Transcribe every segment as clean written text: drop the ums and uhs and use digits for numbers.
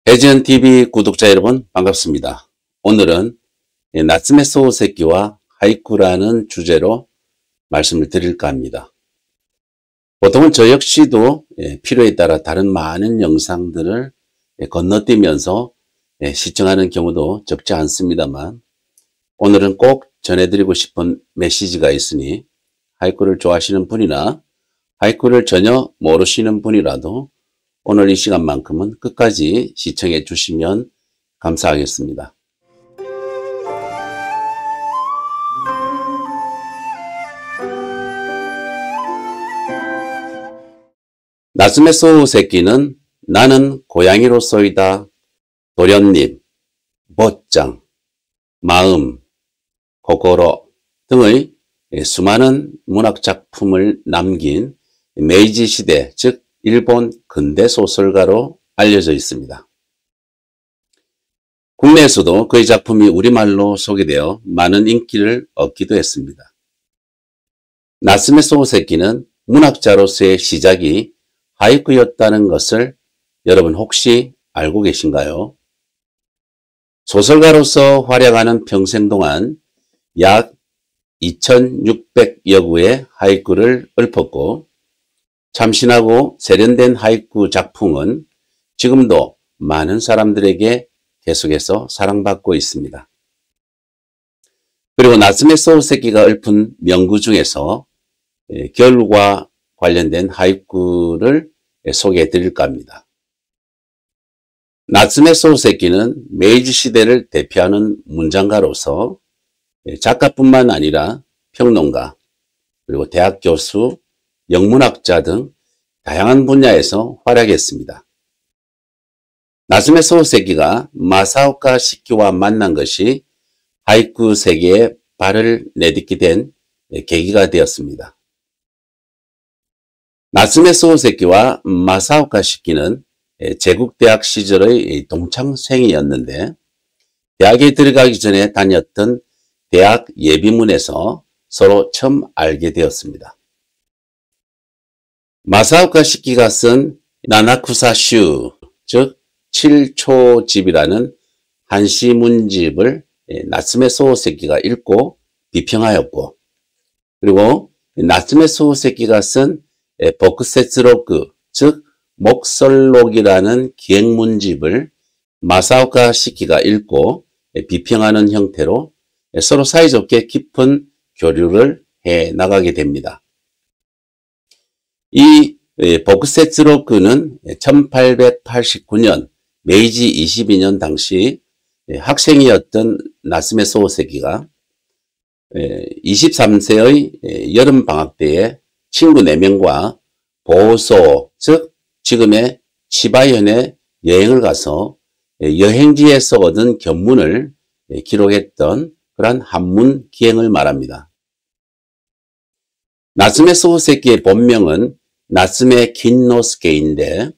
해지연TV 구독자 여러분 반갑습니다. 오늘은 나츠메 소우세키와 하이쿠라는 주제로 말씀을 드릴까 합니다. 보통은 저 역시도 필요에 따라 다른 많은 영상들을 건너뛰면서 시청하는 경우도 적지 않습니다만 오늘은 꼭 전해드리고 싶은 메시지가 있으니 하이쿠를 좋아하시는 분이나 하이쿠를 전혀 모르시는 분이라도 오늘 이 시간만큼은 끝까지 시청해 주시면 감사하겠습니다. 나츠메 소우세키는 나는 고양이로서이다, 도련님, 멋장, 마음, 고고로 등의 수많은 문학작품을 남긴 메이지 시대, 즉 일본 근대 소설가로 알려져 있습니다. 국내에서도 그의 작품이 우리말로 소개되어 많은 인기를 얻기도 했습니다. 나츠메 소우세키는 문학자로서의 시작이 하이쿠였다는 것을 여러분 혹시 알고 계신가요? 소설가로서 활약하는 평생 동안 약 2600여 구의 하이쿠를 읊었고 참신하고 세련된 하이쿠 작품은 지금도 많은 사람들에게 계속해서 사랑받고 있습니다. 그리고 나츠메 소우세키가 읊은 명구 중에서 겨울과 관련된 하이쿠를 소개해 드릴까 합니다. 나츠메 소우세키는 메이지 시대를 대표하는 문장가로서 작가뿐만 아니라 평론가, 그리고 대학 교수, 영문학자 등 다양한 분야에서 활약했습니다. 나츠메 소우세키가 마사오카 시키와 만난 것이 하이쿠 세계에 발을 내딛게 된 계기가 되었습니다. 나츠메 소우세키와 마사오카 시키는 제국대학 시절의 동창생이었는데 대학에 들어가기 전에 다녔던 대학 예비문에서 서로 처음 알게 되었습니다. 마사오카 시키가 쓴 나나쿠사슈, 즉 7초집이라는 한시문집을 나츠메 소우세키가 읽고 비평하였고, 그리고 나츠메 소우세키가 쓴 보크세츠로크, 즉 목설록이라는 기행문집을 마사오카 시키가 읽고 비평하는 형태로 서로 사이좋게 깊은 교류를 해 나가게 됩니다. 이 보크세츠로크는 1889년 메이지 22년 당시 학생이었던 나츠메 소우세키가 23세의 여름방학 때에 친구 4명과 보소, 즉 지금의 치바현에 여행을 가서 여행지에서 얻은 견문을 기록했던 그러한 한문 기행을 말합니다. 나츠메 소우세키의 본명은 나츠메 긴노스케인데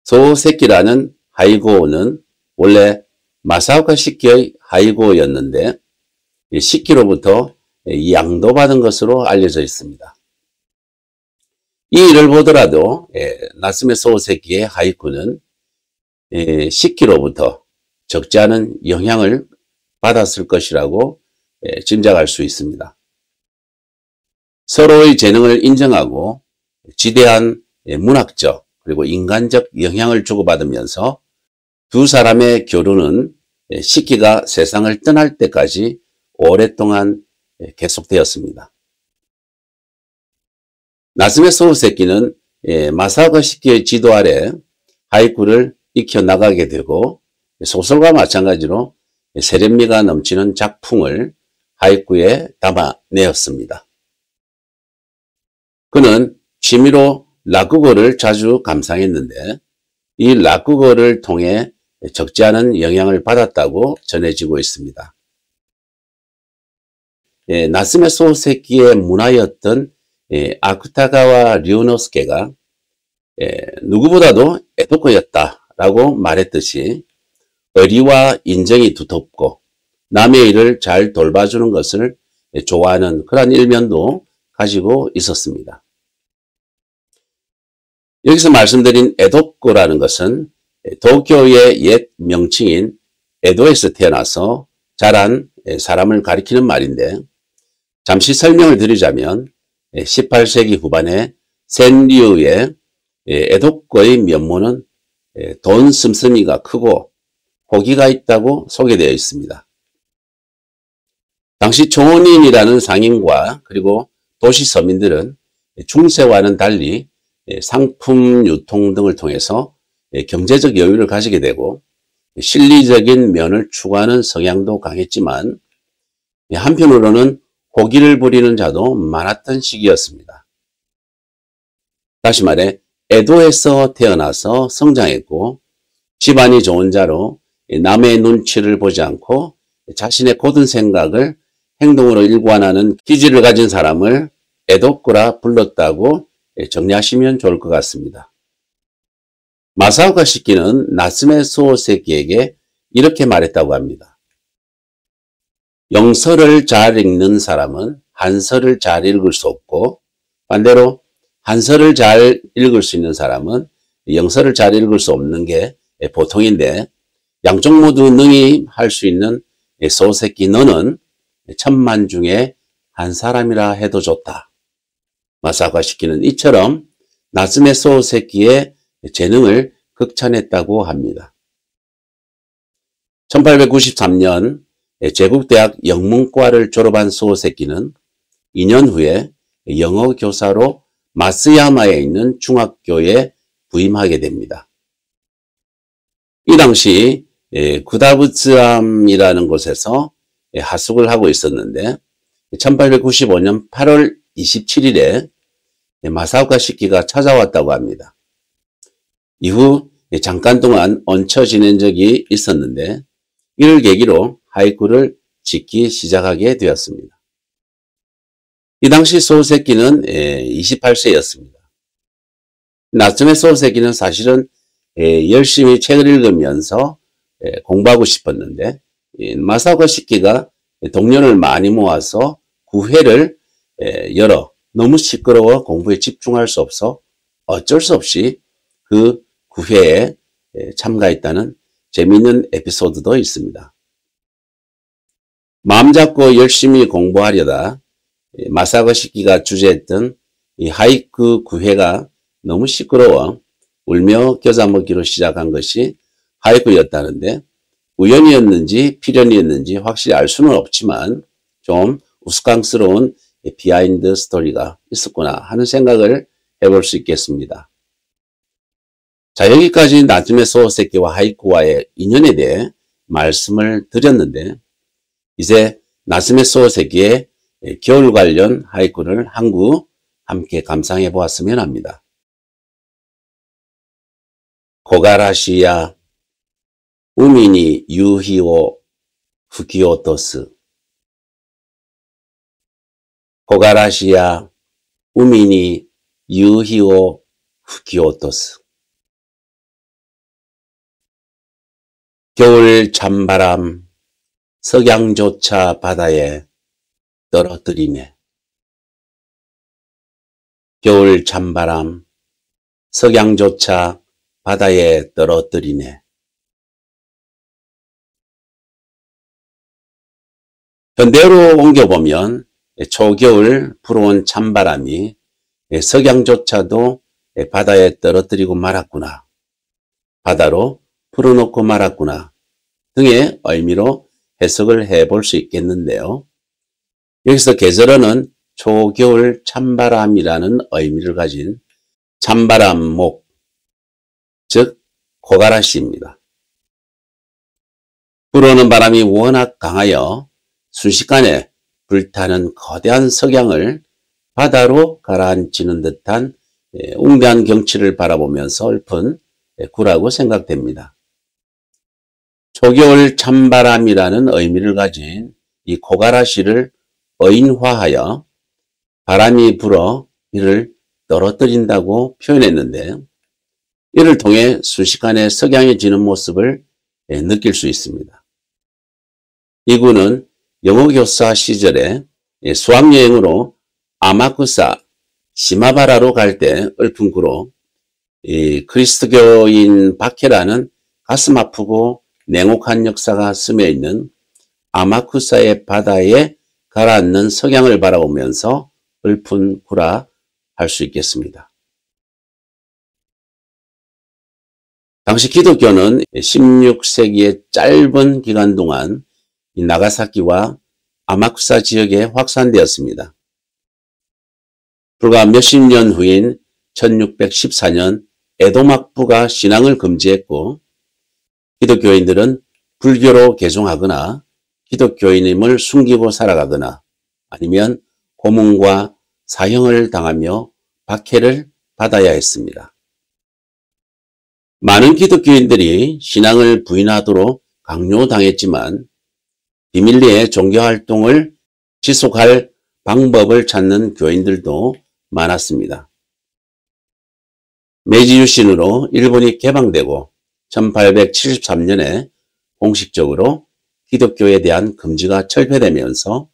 소우세키라는 하이고는 원래 마사오카 시키의 하이고였는데 시키로부터 양도받은 것으로 알려져 있습니다. 이 일을 보더라도 나츠메 소우세키의 하이쿠는 시키로부터 적지 않은 영향을 받았을 것이라고 짐작할 수 있습니다. 서로의 재능을 인정하고 지대한 문학적 그리고 인간적 영향을 주고받으면서 두 사람의 교류는 시키가 세상을 떠날 때까지 오랫동안 계속되었습니다. 나츠메 소우세키는 마사오카 시키의 지도 아래 하이쿠를 익혀나가게 되고 소설과 마찬가지로 세련미가 넘치는 작품을 하이쿠에 담아내었습니다. 그는 취미로 라쿠고를 자주 감상했는데 이 라쿠고를 통해 적지 않은 영향을 받았다고 전해지고 있습니다. 나츠메 소우세키의 문화였던 아쿠타가와 류노스케가 누구보다도 에도코였다라고 말했듯이 의리와 인정이 두텁고 남의 일을 잘 돌봐주는 것을 좋아하는 그런 일면도 가지고 있었습니다. 여기서 말씀드린 에도코라는 것은 도쿄의 옛 명칭인 에도에서 태어나서 자란 사람을 가리키는 말인데, 잠시 설명을 드리자면 18세기 후반에 센류의 에도거의 면모는 돈 씀씀이가 크고 호기가 있다고 소개되어 있습니다. 당시 초원인이라는 상인과 그리고 도시 서민들은 중세와는 달리 상품 유통 등을 통해서 경제적 여유를 가지게 되고 실리적인 면을 추구하는 성향도 강했지만 한편으로는 호기를 부리는 자도 많았던 시기였습니다. 다시 말해 에도에서 태어나서 성장했고 집안이 좋은 자로 남의 눈치를 보지 않고 자신의 고든 생각을 행동으로 일관하는 기질을 가진 사람을 에도꾸라 불렀다고 정리하시면 좋을 것 같습니다. 마사오카 시키는 나츠메 소세키에게 이렇게 말했다고 합니다. 영서를 잘 읽는 사람은 한서를 잘 읽을 수 없고 반대로 한서를 잘 읽을 수 있는 사람은 영서를 잘 읽을 수 없는 게 보통인데 양쪽 모두 능히 할 수 있는 소세키 너는 천만 중에 한 사람이라 해도 좋다. 마사오카 시키는 이처럼 나츠메 소세키의 재능을 극찬했다고 합니다. 1893년 제국대학 영문과를 졸업한 소세키는 2년 후에 영어 교사로 마쓰야마에 있는 중학교에 부임하게 됩니다. 이 당시 구다부츠암이라는 곳에서 하숙을 하고 있었는데 1895년 8월 27일에 마사오카 시키가 찾아왔다고 합니다. 이후 잠깐 동안 얹혀 지낸 적이 있었는데 이를 계기로 하이쿠를 짓기 시작하게 되었습니다. 이 당시 소세키는 28세였습니다. 나츠메 소세키는 사실은 열심히 책을 읽으면서 공부하고 싶었는데 마사오카 시키가 동료를 많이 모아서 구회를 열어 너무 시끄러워 공부에 집중할 수 없어 어쩔 수 없이 그 구회에 참가했다는 재미있는 에피소드도 있습니다. 마음 잡고 열심히 공부하려다 마사오카 시키가 주재했던 이 하이쿠 구회가 너무 시끄러워 울며 겨자 먹기로 시작한 것이 하이쿠였다는데 우연이었는지 필연이었는지 확실히 알 수는 없지만 좀 우스꽝스러운 비하인드 스토리가 있었구나 하는 생각을 해볼 수 있겠습니다. 자, 여기까지 나츠메 소세키와 하이쿠와의 인연에 대해 말씀을 드렸는데 이제 나츠메 소세키의 겨울 관련 하이쿠를 한 구 함께 감상해 보았으면 합니다. 고가라시야 우미니 유히오 푸키오토스 고가라시야 우미니 유히오 푸키오토스 겨울 찬바람 석양조차 바다에 떨어뜨리네. 겨울 찬바람 석양조차 바다에 떨어뜨리네. 현대로 옮겨보면 초겨울 불어온 찬바람이 석양조차도 바다에 떨어뜨리고 말았구나. 바다로 풀어놓고 말았구나 등의 의미로 해석을 해볼 수 있겠는데요. 여기서 계절어는 초겨울 찬바람이라는 의미를 가진 찬바람목, 즉 고가라시입니다. 불어오는 바람이 워낙 강하여 순식간에 불타는 거대한 석양을 바다로 가라앉히는 듯한 웅대한 경치를 바라보면서 읊은 구라고 생각됩니다. 초겨울 찬바람이라는 의미를 가진 이 고가라시를 어인화하여 바람이 불어 이를 떨어뜨린다고 표현했는데 이를 통해 순식간에 석양이 지는 모습을 느낄 수 있습니다. 이 구는 영어교사 시절에 수학여행으로 아마쿠사, 시마바라로 갈 때 읊은 구로 이 그리스도교인 박해라는 가슴 아프고 냉혹한 역사가 스며있는 아마쿠사의 바다에 가라앉는 석양을 바라보면서 읊은구라 할 수 있겠습니다. 당시 기독교는 16세기의 짧은 기간 동안 이 나가사키와 아마쿠사 지역에 확산되었습니다. 불과 몇십 년 후인 1614년 에도 막부가 신앙을 금지했고 기독교인들은 불교로 개종하거나 기독교인임을 숨기고 살아가거나 아니면 고문과 사형을 당하며 박해를 받아야 했습니다. 많은 기독교인들이 신앙을 부인하도록 강요당했지만 비밀리에 종교활동을 지속할 방법을 찾는 교인들도 많았습니다. 메이지 유신으로 일본이 개방되고 1873년에 공식적으로 기독교에 대한 금지가 철폐되면서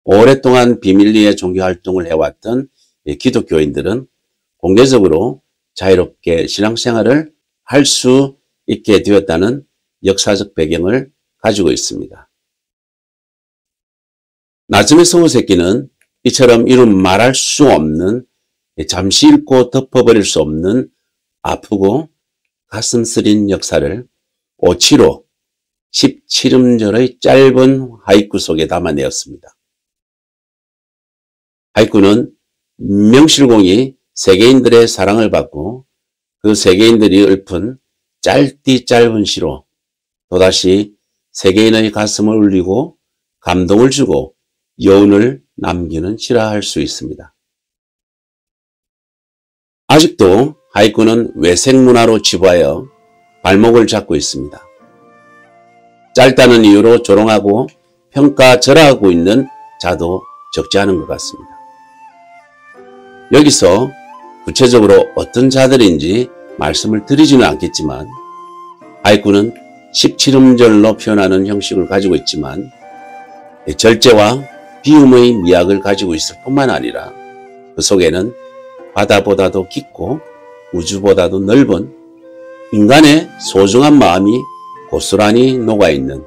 오랫동안 비밀리에 종교활동을 해왔던 기독교인들은 공개적으로 자유롭게 신앙생활을 할 수 있게 되었다는 역사적 배경을 가지고 있습니다. 나츠메 소호세키는 이처럼 이름 말할 수 없는, 잠시 읽고 덮어버릴 수 없는 아프고 가슴 쓰린 역사를 오치로 17음절의 짧은 하이쿠 속에 담아내었습니다. 하이쿠는 명실공히 세계인들의 사랑을 받고 그 세계인들이 읊은 짧디 짧은 시로 또다시 세계인의 가슴을 울리고 감동을 주고 여운을 남기는 시라 할 수 있습니다. 아직도 하이쿠는 외색문화로 치부하여 발목을 잡고 있습니다. 짧다는 이유로 조롱하고 평가절하하고 있는 자도 적지 않은 것 같습니다. 여기서 구체적으로 어떤 자들인지 말씀을 드리지는 않겠지만 하이쿠는 17음절로 표현하는 형식을 가지고 있지만 절제와 비음의 미학을 가지고 있을 뿐만 아니라 그 속에는 바다보다도 깊고 우주보다도 넓은 인간의 소중한 마음이 고스란히 녹아있는,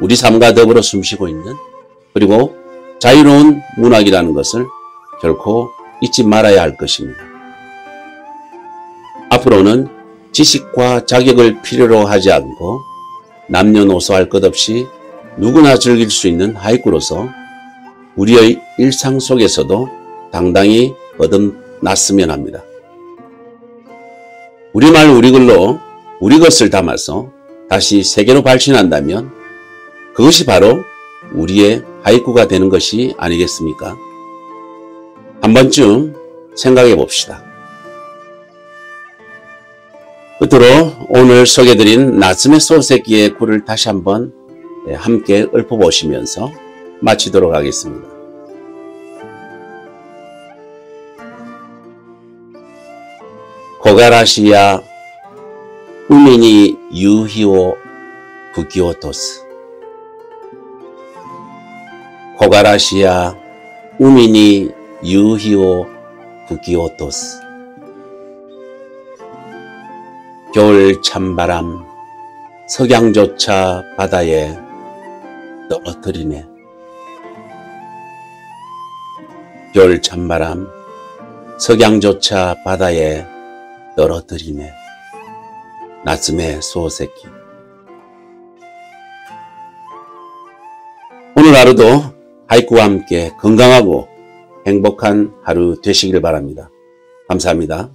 우리 삶과 더불어 숨쉬고 있는, 그리고 자유로운 문학이라는 것을 결코 잊지 말아야 할 것입니다. 앞으로는 지식과 자격을 필요로 하지 않고 남녀노소 할 것 없이 누구나 즐길 수 있는 하이쿠로서 우리의 일상 속에서도 당당히 거듭났으면 합니다. 우리말 우리글로 우리 것을 담아서 다시 세계로 발신한다면 그것이 바로 우리의 하이쿠가 되는 것이 아니겠습니까? 한 번쯤 생각해 봅시다. 끝으로 오늘 소개해드린 나츠메 소호세키의 구를 다시 한번 함께 읊어보시면서 마치도록 하겠습니다. 고가라시야 우미니 유히오 부기오토스. 고가라시야 우미니 유히오 부기오토스. 겨울 찬바람 석양조차 바다에 떨어뜨리네. 겨울 찬바람 석양조차 바다에 떨어뜨리네. 나츠메 소호세키. 오늘 하루도 하이쿠와 함께 건강하고 행복한 하루 되시길 바랍니다. 감사합니다.